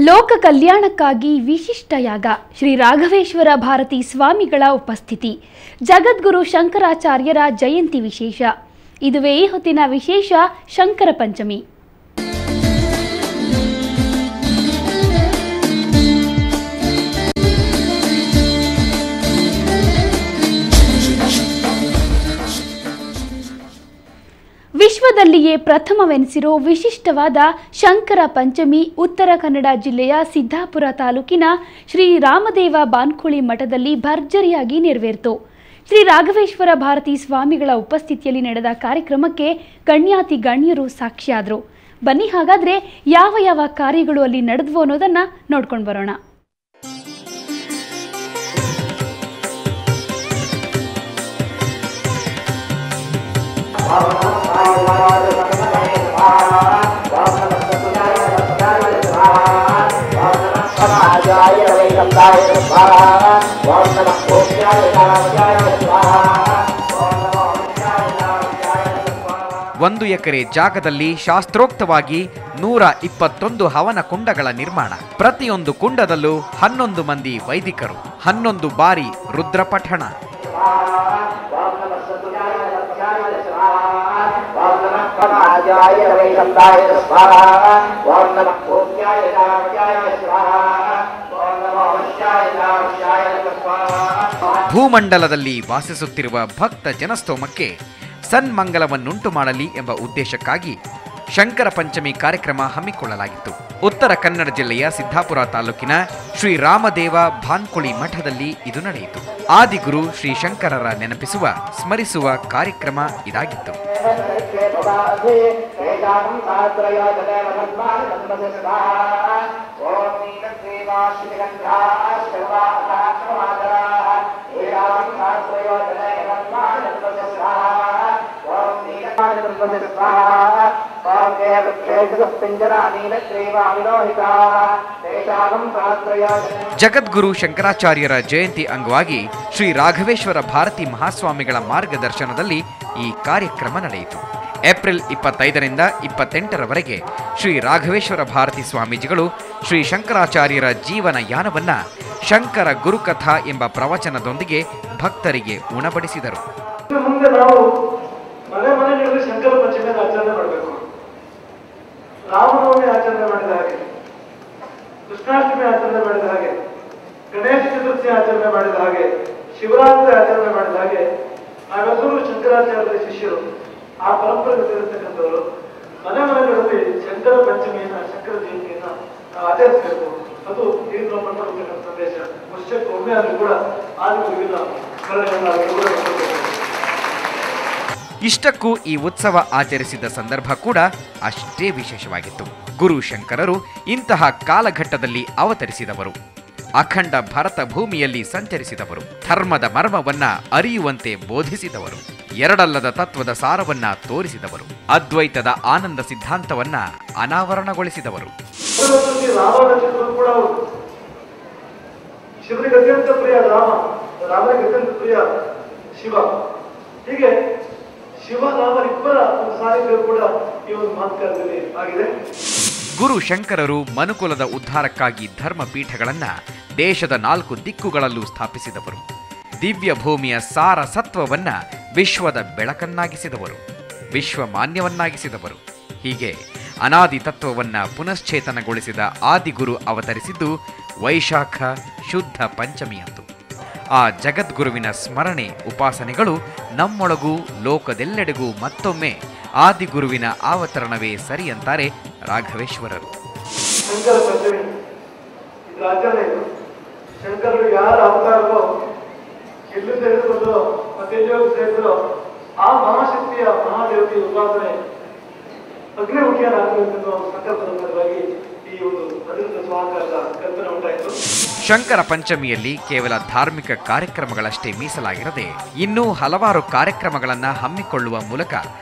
ಲೋಕ ಕಲ್ಯಾಣಕ್ಕಾಗಿ ವಿಶಿಷ್ಟ ಯಾಗ ಶ್ರೀ ರಾಘವೇಶ್ವರ ಭಾರತಿ ಸ್ವಾಮಿಗಳ ಉಪಸ್ಥಿತಿ ಜಗದ್ಗುರು ಶಂಕರಾಚಾರ್ಯರ ಜಯಂತಿ ವಿಶೇಷ ಇದುವೇ ಈ ಹೊತ್ತಿನ ವಿಶೇಷ ಶಂಕರ ಪಂಚಮಿ. ವಿಶ್ವದಲ್ಲಿಯೇ ಪ್ರಥಮವೆನಿಸಿರೋ ವಿಶಿಷ್ಟವಾದ ಶಂಕರ ಪಂಚಮಿ ಉತ್ತರ ಕನ್ನಡ ಜಿಲ್ಲೆಯ ಸಿದ್ದಾಪುರ ತಾಲೂಕಿನ ಶ್ರೀ ರಾಮದೇವ ಬಾನ್ಕುಳಿ ಮಠದಲ್ಲಿ ಭರ್ಜರಿಯಾಗಿ ನೆರವೇರಿತು. ಶ್ರೀ ರಾಘವೇಶ್ವರ ಭಾರತಿ ಸ್ವಾಮಿಗಳ ಉಪಸ್ಥಿತಿಯಲ್ಲಿ ನಡೆದ ಕಾರ್ಯಕ್ರಮಕ್ಕೆ ಗಣ್ಯಾತಿ ಗಣ್ಯರು ಸಾಕ್ಷಿಯಾದರು. ಬನ್ನಿ ಹಾಗಾದ್ರೆ ಯಾವ ಯಾವ ಕಾರ್ಯಗಳು ಅಲ್ಲಿ ನಡೆದವು ಅನ್ನೋದನ್ನ ನೋಡ್ಕೊಂಡು ಬರೋಣ. ಒಂದು ಎಕರೆ ಜಾಗದಲ್ಲಿ ಶಾಸ್ತ್ರೋಕ್ತವಾಗಿ 121 ಹವನ ಕುಂಡಗಳ ನಿರ್ಮಾಣ. ಪ್ರತಿಯೊಂದು ಕುಂಡದಲ್ಲೂ 11 ಮಂದಿ ವೈದಿಕರು, 11 ಬಾರಿ ರುದ್ರ ಪಠಣ. ಭೂಮಂಡಲದಲ್ಲಿ ವಾಸಿಸುತ್ತಿರುವ ಭಕ್ತ ಜನಸ್ತೋಮಕ್ಕೆ ಸನ್ಮಂಗಲವನ್ನುಂಟು ಮಾಡಲಿ ಎಂಬ ಉದ್ದೇಶಕ್ಕಾಗಿ ಶಂಕರ ಪಂಚಮಿ ಕಾರ್ಯಕ್ರಮ ಹಮ್ಮಿಕೊಳ್ಳಲಾಗಿತ್ತು. ಉತ್ತರ ಕನ್ನಡ ಜಿಲ್ಲೆಯ ಸಿದ್ದಾಪುರ ತಾಲೂಕಿನ ಶ್ರೀ ರಾಮದೇವ ಬಾನ್ಕುಳಿ ಮಠದಲ್ಲಿ ಇದು ನಡೆಯಿತು. ಆದಿಗುರು ಶ್ರೀ ಶಂಕರರ ನೆನಪಿಸುವ ಸ್ಮರಿಸುವ ಕಾರ್ಯಕ್ರಮ ಇದಾಗಿತ್ತು. ಜಗದ್ಗುರು ಶಂಕರಾಚಾರ್ಯರ ಜಯಂತಿ ಅಂಗವಾಗಿ ಶ್ರೀ ರಾಘವೇಶ್ವರ ಭಾರತಿ ಮಹಾಸ್ವಾಮಿಗಳ ಮಾರ್ಗದರ್ಶನದಲ್ಲಿ ಈ ಕಾರ್ಯಕ್ರಮ ನಡೆಯಿತು. ಏಪ್ರಿಲ್ 25ರಿಂದ 28ರವರೆಗೆ ಶ್ರೀ ರಾಘವೇಶ್ವರ ಭಾರತಿ ಸ್ವಾಮೀಜಿಗಳು ಶ್ರೀ ಶಂಕರಾಚಾರ್ಯರ ಜೀವನ ಯಾನವನ್ನ ಶಂಕರ ಗುರುಕಥಾ ಎಂಬ ಪ್ರವಚನದೊಂದಿಗೆ ಭಕ್ತರಿಗೆ ಉಣಬಡಿಸಿದರು. ಮನೆ ಮನೆಗಳಲ್ಲಿ ಶಂಕರ ಪಂಚಮಿಯನ್ನು ಆಚರಣೆ ಮಾಡಬೇಕು. ರಾಮನವಮಿ ಆಚರಣೆ ಮಾಡಿದ ಹಾಗೆ, ಕೃಷ್ಣಾಷ್ಟಮಿ ಆಚರಣೆ ಮಾಡಿದ ಹಾಗೆ, ಗಣೇಶ ಚತುರ್ಥಿ ಆಚರಣೆ ಮಾಡಿದ ಹಾಗೆ, ಶಿವರಾತ್ರಿ ಆಚರಣೆ ಮಾಡಿದ ಹಾಗೆ ನಾವೆಲ್ಲರೂ ಶಂಕರಾಚಾರ್ಯರ ಶಿಷ್ಯರು, ಆ ಪರಂಪರೆ ಸೇರಿರ್ತಕ್ಕಂಥವರು. ಮನೆ ಮನೆಗಳಲ್ಲಿ ಶಂಕರ ಪಂಚಮಿಯನ್ನ, ಶಂಕರ ಜಯಂತಿಯನ್ನ ನಾವು ಆಚರಿಸಬೇಕು. ಅದು ಈ ಕೊಡ್ತಕ್ಕಂಥ ಸಂದೇಶ. ವರ್ಷಕ್ಕೆ ಒಮ್ಮೆ ಆದರೂ ಕೂಡ ಆದಿಗುರುವಿನ ಸ್ಮರಣೆಯನ್ನು ಇಷ್ಟಕ್ಕೂ ಈ ಉತ್ಸವ ಆಚರಿಸಿದ ಸಂದರ್ಭ ಕೂಡ ಅಷ್ಟೇ ವಿಶೇಷವಾಗಿತ್ತು. ಗುರು ಶಂಕರರು ಇಂತಹ ಕಾಲಘಟ್ಟದಲ್ಲಿ ಅವತರಿಸಿದವರು, ಅಖಂಡ ಭರತ ಭೂಮಿಯಲ್ಲಿ ಸಂಚರಿಸಿದವರು, ಧರ್ಮದ ಮರ್ಮವನ್ನ ಅರಿಯುವಂತೆ ಬೋಧಿಸಿದವರು, ಎರಡಲ್ಲದ ತತ್ವದ ಸಾರವನ್ನ ತೋರಿಸಿದವರು, ಅದ್ವೈತದ ಆನಂದ ಸಿದ್ಧಾಂತವನ್ನ ಅನಾವರಣಗೊಳಿಸಿದವರು. ಶಿವನಿಗೆ ಅತ್ಯಂತ ಪ್ರಿಯ ರಾಮ, ರಾಮನಿಗೆ ಅತ್ಯಂತ ಪ್ರಿಯ ಶಿವ. ಹೀಗೆ ಶಿವರಾಮರಿಬ್ಬರ ಒಂದು ಸಾಹಿತ್ಯ ಕೂಡ ಈ ಒಂದು ಮಾತುಕತೆಯಲ್ಲಿ ಆಗಿದೆ. ಗುರು ಶಂಕರರು ಮನುಕುಲದ ಉದ್ಧಾರಕ್ಕಾಗಿ ಧರ್ಮ ಪೀಠಗಳನ್ನ ದೇಶದ 4 ದಿಕ್ಕುಗಳಲ್ಲೂ ಸ್ಥಾಪಿಸಿದವರು. ದಿವ್ಯ ಭೂಮಿಯ ಸಾರ ಸತ್ವವನ್ನ ವಿಶ್ವದ ಬೆಳಕನ್ನಾಗಿಸಿದವರು, ವಿಶ್ವಮಾನ್ಯವನ್ನಾಗಿಸಿದವರು. ಹೀಗೆ ಅನಾದಿ ತತ್ವವನ್ನ ಪುನಶ್ಚೇತನಗೊಳಿಸಿದ ಆದಿಗುರು ಅವತರಿಸಿದ್ದು ವೈಶಾಖ ಶುದ್ಧ ಪಂಚಮಿಯಂದು. ಆ ಜಗದ್ಗುರುವಿನ ಸ್ಮರಣೆ ಉಪಾಸನೆಗಳು ನಮ್ಮೊಳಗೂ ಲೋಕದೆಲ್ಲೆಡೆಗೂ ಮತ್ತೊಮ್ಮೆ ಆದಿಗುರುವಿನ ಅವತರಣವೇ ಸರಿ ಅಂತಾರೆ ರಾಘವೇಶ್ವರರು. ಶಂಕರ ಪಂಚಮಿ ಇದರ ಆಚರಣೆ, ಶಂಕರರು ಯಾರ ಅವತಾರವೋ, ಎಲ್ಲಿ ಸೇರಿಸಿದ್ರು, ಮತ್ತೆ ಸೇರಿದ್ರು, ಆ ಮಹಾಶಕ್ತಿಯ ಮಹಾದೇವತೆಯ ಉಪಾಸನೆ ಅಗ್ನಿಮುಖಿಯನ್ನಾಗಬೇಕೆನ್ನುವ ಸಂಕಲ್ಪವಾಗಿ ಈ ಒಂದು ಅಧಿಕೃತ ಸ್ವಾಗತದ ಕಲ್ಪನೆ ಉಂಟಾಯಿತು. ಶಂಕರ ಪಂಚಮಿಯಲ್ಲಿ ಕೇವಲ ಧಾರ್ಮಿಕ ಕಾರ್ಯಕ್ರಮಗಳಷ್ಟೇ ಮೀಸಲಾಗಿರದೆ ಇನ್ನೂ ಹಲವಾರು ಕಾರ್ಯಕ್ರಮಗಳನ್ನು ಹಮ್ಮಿಕೊಳ್ಳುವ ಮೂಲಕ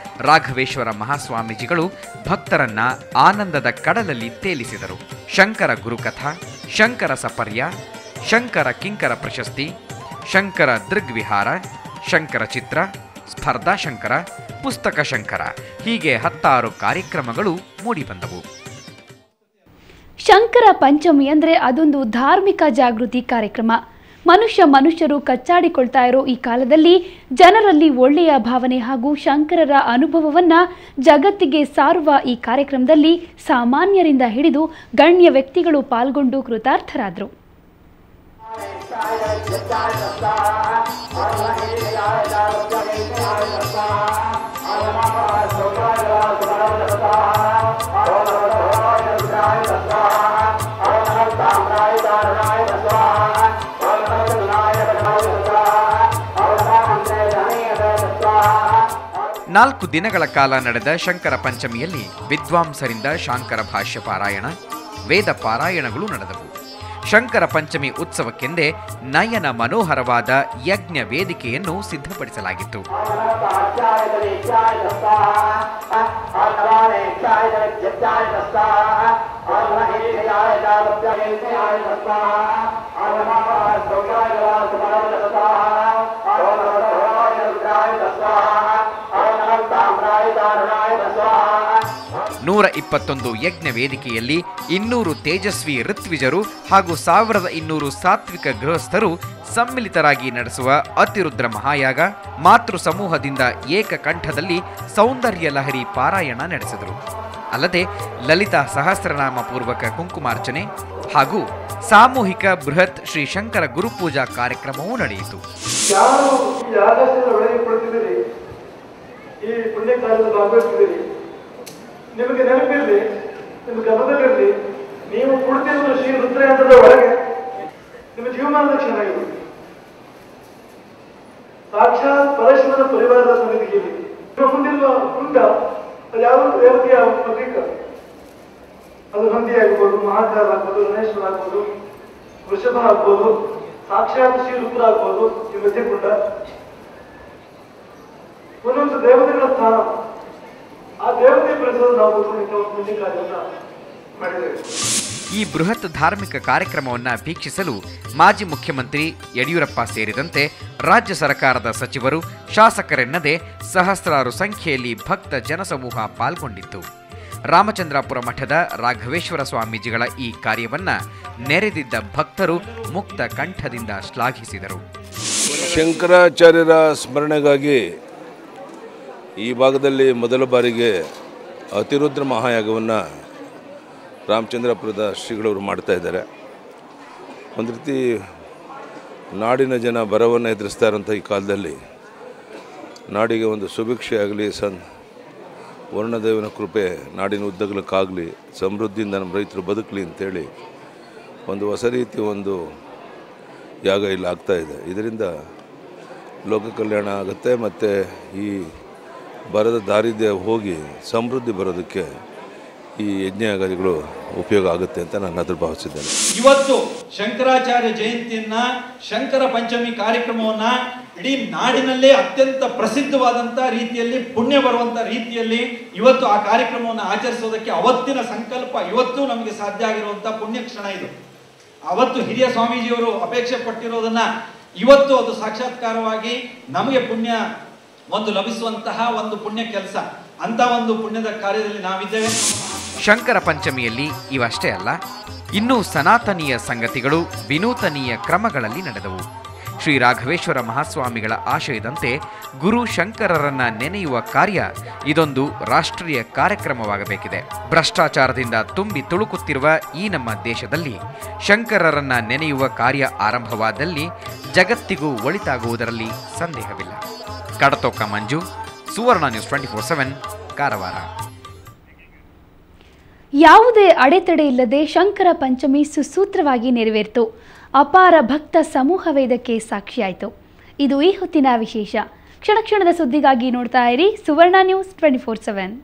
ರಾಘವೇಶ್ವರ ಮಹಾಸ್ವಾಮೀಜಿಗಳು ಭಕ್ತರನ್ನ ಆನಂದದ ಕಡಲಲ್ಲಿ ತೇಲಿಸಿದರು. ಶಂಕರ ಗುರುಕಥಾ, ಶಂಕರ ಸಪರ್ಯ, ಶಂಕರ ಕಿಂಕರ ಪ್ರಶಸ್ತಿ, ಶಂಕರ ದೃಗ್ವಿಹಾರ, ಶಂಕರ ಚಿತ್ರ, ಸ್ಪರ್ಧಾ ಶಂಕರ, ಪುಸ್ತಕ ಶಂಕರ ಹೀಗೆ 10 ಕಾರ್ಯಕ್ರಮಗಳು ಮೂಡಿಬಂದವು. ಶಂಕರ ಪಂಚಮಿ ಅಂದರೆ ಅದೊಂದು ಧಾರ್ಮಿಕ ಜಾಗೃತಿ ಕಾರ್ಯಕ್ರಮ. ಮನುಷ್ಯರು ಕಚ್ಚಾಡಿಕೊಳ್ತಾ ಇರೋ ಈ ಕಾಲದಲ್ಲಿ ಜನರಲ್ಲಿ ಒಳ್ಳೆಯ ಭಾವನೆ ಹಾಗೂ ಶಂಕರರ ಅನುಭವವನ್ನು ಜಗತ್ತಿಗೆ ಸಾರುವ ಈ ಕಾರ್ಯಕ್ರಮದಲ್ಲಿ ಸಾಮಾನ್ಯರಿಂದ ಹಿಡಿದು ಗಣ್ಯ ವ್ಯಕ್ತಿಗಳು ಪಾಲ್ಗೊಂಡು ಕೃತಾರ್ಥರಾದರು. ನಾಲ್ಕು ದಿನಗಳ ಕಾಲ ನಡೆದ ಶಂಕರ ಪಂಚಮಿಯಲ್ಲಿ ವಿದ್ವಾಂಸರಿಂದ ಶಾಂಕರ ಭಾಷ್ಯ ಪಾರಾಯಣ, ವೇದ ಪಾರಾಯಣಗಳು ನಡೆದವು. ಶಂಕರ ಪಂಚಮಿ ಉತ್ಸವಕ್ಕೆಂದೇ ನಯನ ಮನೋಹರವಾದ ಯಜ್ಞ ವೇದಿಕೆಯನ್ನು ಸಿದ್ಧಪಡಿಸಲಾಗಿತ್ತು. ನೂರ 21 ಯಜ್ಞ ವೇದಿಕೆಯಲ್ಲಿ 200 ತೇಜಸ್ವಿ ಋತ್ವಿಜರು ಹಾಗೂ 1200 ಸಾತ್ವಿಕ ಗೃಹಸ್ಥರು ಸಮ್ಮಿಲಿತರಾಗಿ ನಡೆಸುವ ಅತಿರುದ್ರ ಮಹಾಯಾಗ, ಮಾತೃ ಸಮೂಹದಿಂದ ಏಕಕಂಠದಲ್ಲಿ ಸೌಂದರ್ಯ ಲಹರಿ ಪಾರಾಯಣ ನಡೆಸಿದರು. ಅಲ್ಲದೆ ಲಲಿತಾ ಸಹಸ್ರನಾಮ ಪೂರ್ವಕ ಕುಂಕುಮಾರ್ಚನೆ ಹಾಗೂ ಸಾಮೂಹಿಕ ಬೃಹತ್ ಶ್ರೀ ಶಂಕರ ಗುರುಪೂಜಾ ಕಾರ್ಯಕ್ರಮವೂ ನಡೆಯಿತು. ನಿಮಗೆ ನೆನಪಿರಲಿ, ನಿಮ್ಮ ಗಮನದಲ್ಲಿರಲಿ, ನೀವು ಕುಳಿತಿರುವ ಶ್ರೀ ರುದ್ರಯಂತ್ರದ ಒಳಗೆ ನಿಮ್ಮ ಜೀವಮಾನದ ಕ್ಷಣ ಇದು. ಸಾಕ್ಷಾತ್ ಪರಶುವನ ಪರಿವಾರದ ಸನ್ನಿಧಿಯಲ್ಲಿ ನಿಮ್ಮ ಮುಂದಿರುವ ಕುಂಡ ಅದು ಯಾವ ದೇವತೆಯ ಪ್ರತೀಕ, ಅದು ನಂದಿ ಆಗ್ಬೋದು, ಮಹಾಕಾಲ ಆಗ್ಬೋದು, ಗಣೇಶ್ವರ ಆಗ್ಬೋದು, ವೃಷಭ ಆಗ್ಬೋದು, ಸಾಕ್ಷಾತ್ ಶ್ರೀ ರುದ್ರ ಆಗ್ಬೋದು, ಈ ಮಧ್ಯ ಕುಂಡ ಒಂದೊಂದು ದೇವತೆಗಳ ಸ್ಥಾನ. ಆ ದೇವತೆ ಪ್ರಸಾದ ನಾವು ಪುಣ್ಯ ಕಾರ್ಯವನ್ನು ಮಾಡಿದ್ದೇವೆ. ಈ ಬೃಹತ್ ಧಾರ್ಮಿಕ ಕಾರ್ಯಕ್ರಮವನ್ನು ವೀಕ್ಷಿಸಲು ಮಾಜಿ ಮುಖ್ಯಮಂತ್ರಿ ಯಡಿಯೂರಪ್ಪ ಸೇರಿದಂತೆ ರಾಜ್ಯ ಸರ್ಕಾರದ ಸಚಿವರು, ಶಾಸಕರೆನ್ನದೇ ಸಹಸ್ರಾರು ಸಂಖ್ಯೆಯಲ್ಲಿ ಭಕ್ತ ಜನಸಮೂಹ ಪಾಲ್ಗೊಂಡಿತ್ತು. ರಾಮಚಂದ್ರಾಪುರ ಮಠದ ರಾಘವೇಶ್ವರ ಸ್ವಾಮೀಜಿಗಳ ಈ ಕಾರ್ಯವನ್ನ ನೆರೆದಿದ್ದ ಭಕ್ತರು ಮುಕ್ತ ಕಂಠದಿಂದ ಶ್ಲಾಘಿಸಿದರು. ಶಂಕರಾಚಾರ್ಯರ ಸ್ಮರಣೆಗಾಗಿ ಈ ಭಾಗದಲ್ಲಿ ಮೊದಲ ಬಾರಿಗೆ ಅತಿರುದ್ರ ಮಹಾಯಾಗವನ್ನು ರಾಮಚಂದ್ರಾಪುರದ ಶ್ರೀಗಳವರು ಮಾಡ್ತಾ ಇದ್ದಾರೆ. ಒಂದು ರೀತಿ ನಾಡಿನ ಜನ ಬರವನ್ನು ಎದುರಿಸ್ತಾ ಇರೋಂಥ ಈ ಕಾಲದಲ್ಲಿ ನಾಡಿಗೆ ಒಂದು ಸುಭಿಕ್ಷೆ ಆಗಲಿ, ವರ್ಣದೇವನ ಕೃಪೆ ನಾಡಿನ ಉದ್ದಗಲಕ್ಕಾಗಲಿ, ಸಮೃದ್ಧಿಯಿಂದ ನಮ್ಮ ರೈತರು ಬದುಕಲಿ ಅಂತೇಳಿ ಒಂದು ಹೊಸ ರೀತಿ ಒಂದು ಯಾಗ ಇಲ್ಲಿ ಆಗ್ತಾಯಿದೆ. ಇದರಿಂದ ಲೋಕ ಕಲ್ಯಾಣ ಆಗುತ್ತೆ ಮತ್ತು ಈ ಬರದ ದಾರಿದ್ರ್ಯ ಹೋಗಿ ಸಮೃದ್ಧಿ ಬರೋದಕ್ಕೆ ಈ ಯಜ್ಞಯಾಗಾದಿಗಳು ಉಪಯೋಗ ಆಗುತ್ತೆ ಅಂತ ನಾನು ಅದ್ರ ಭಾವಿಸಿದ್ದೇನೆ. ಇವತ್ತು ಶಂಕರಾಚಾರ್ಯ ಜಯಂತಿಯನ್ನ, ಶಂಕರ ಪಂಚಮಿ ಕಾರ್ಯಕ್ರಮವನ್ನ ಇಡೀ ನಾಡಿನಲ್ಲೇ ಅತ್ಯಂತ ಪ್ರಸಿದ್ಧವಾದಂಥ ರೀತಿಯಲ್ಲಿ, ಪುಣ್ಯ ಬರುವಂಥ ರೀತಿಯಲ್ಲಿ ಇವತ್ತು ಆ ಕಾರ್ಯಕ್ರಮವನ್ನು ಆಚರಿಸೋದಕ್ಕೆ ಅವತ್ತಿನ ಸಂಕಲ್ಪ ಇವತ್ತು ನಮಗೆ ಸಾಧ್ಯ ಆಗಿರುವಂಥ ಪುಣ್ಯ ಕ್ಷಣ ಇದು. ಅವತ್ತು ಹಿರಿಯ ಸ್ವಾಮೀಜಿಯವರು ಅಪೇಕ್ಷೆ ಪಟ್ಟಿರೋದನ್ನ ಇವತ್ತು ಅದು ಸಾಕ್ಷಾತ್ಕಾರವಾಗಿ ನಮಗೆ ಪುಣ್ಯ ಒಂದು ಲಭಿಸುವಂತಹ ಒಂದು ಪುಣ್ಯ ಕೆಲಸ, ಅಂತ ಒಂದು ಪುಣ್ಯದ ಕಾರ್ಯದಲ್ಲಿ ನಾವಿದ್ದೇವೆ. ಶಂಕರ ಪಂಚಮಿಯಲ್ಲಿ ಇವಷ್ಟೇ ಅಲ್ಲ, ಇನ್ನೂ ಸನಾತನೀಯ ಸಂಗತಿಗಳು ವಿನೂತನೀಯ ಕ್ರಮಗಳಲ್ಲಿ ನಡೆದವು. ಶ್ರೀ ರಾಘವೇಶ್ವರ ಮಹಾಸ್ವಾಮಿಗಳ ಆಶಯದಂತೆ ಗುರು ಶಂಕರರನ್ನ ನೆನೆಯುವ ಕಾರ್ಯ ಇದೊಂದು ರಾಷ್ಟ್ರೀಯ ಕಾರ್ಯಕ್ರಮವಾಗಬೇಕಿದೆ. ಭ್ರಷ್ಟಾಚಾರದಿಂದ ತುಂಬಿ ತುಳುಕುತ್ತಿರುವ ಈ ನಮ್ಮ ದೇಶದಲ್ಲಿ ಶಂಕರರನ್ನ ನೆನೆಯುವ ಕಾರ್ಯ ಆರಂಭವಾದಲ್ಲಿ ಜಗತ್ತಿಗೂ ಒಳಿತಾಗುವುದರಲ್ಲಿ ಸಂದೇಹವಿಲ್ಲ. ಕಡತೋಕ ಮಂಜು, ಸುವರ್ಣ ನ್ಯೂಸ್ 24/7, ಕಾರವಾರ. ಯಾವುದೇ ಅಡೆತಡೆ ಇಲ್ಲದೆ ಶಂಕರ ಪಂಚಮಿ ಸುಸೂತ್ರವಾಗಿ ನೆರವೇರಿತು. ಅಪಾರ ಭಕ್ತ ಸಮೂಹವೇ ಇದಕ್ಕೆ ಸಾಕ್ಷಿಯಾಯಿತು. ಇದು ಈ ಹೊತ್ತಿನ ವಿಶೇಷ. ಕ್ಷಣ ಕ್ಷಣದ ಸುದ್ದಿಗಾಗಿ ನೋಡ್ತಾ ಇರಿ ಸುವರ್ಣ ನ್ಯೂಸ್ 24/7.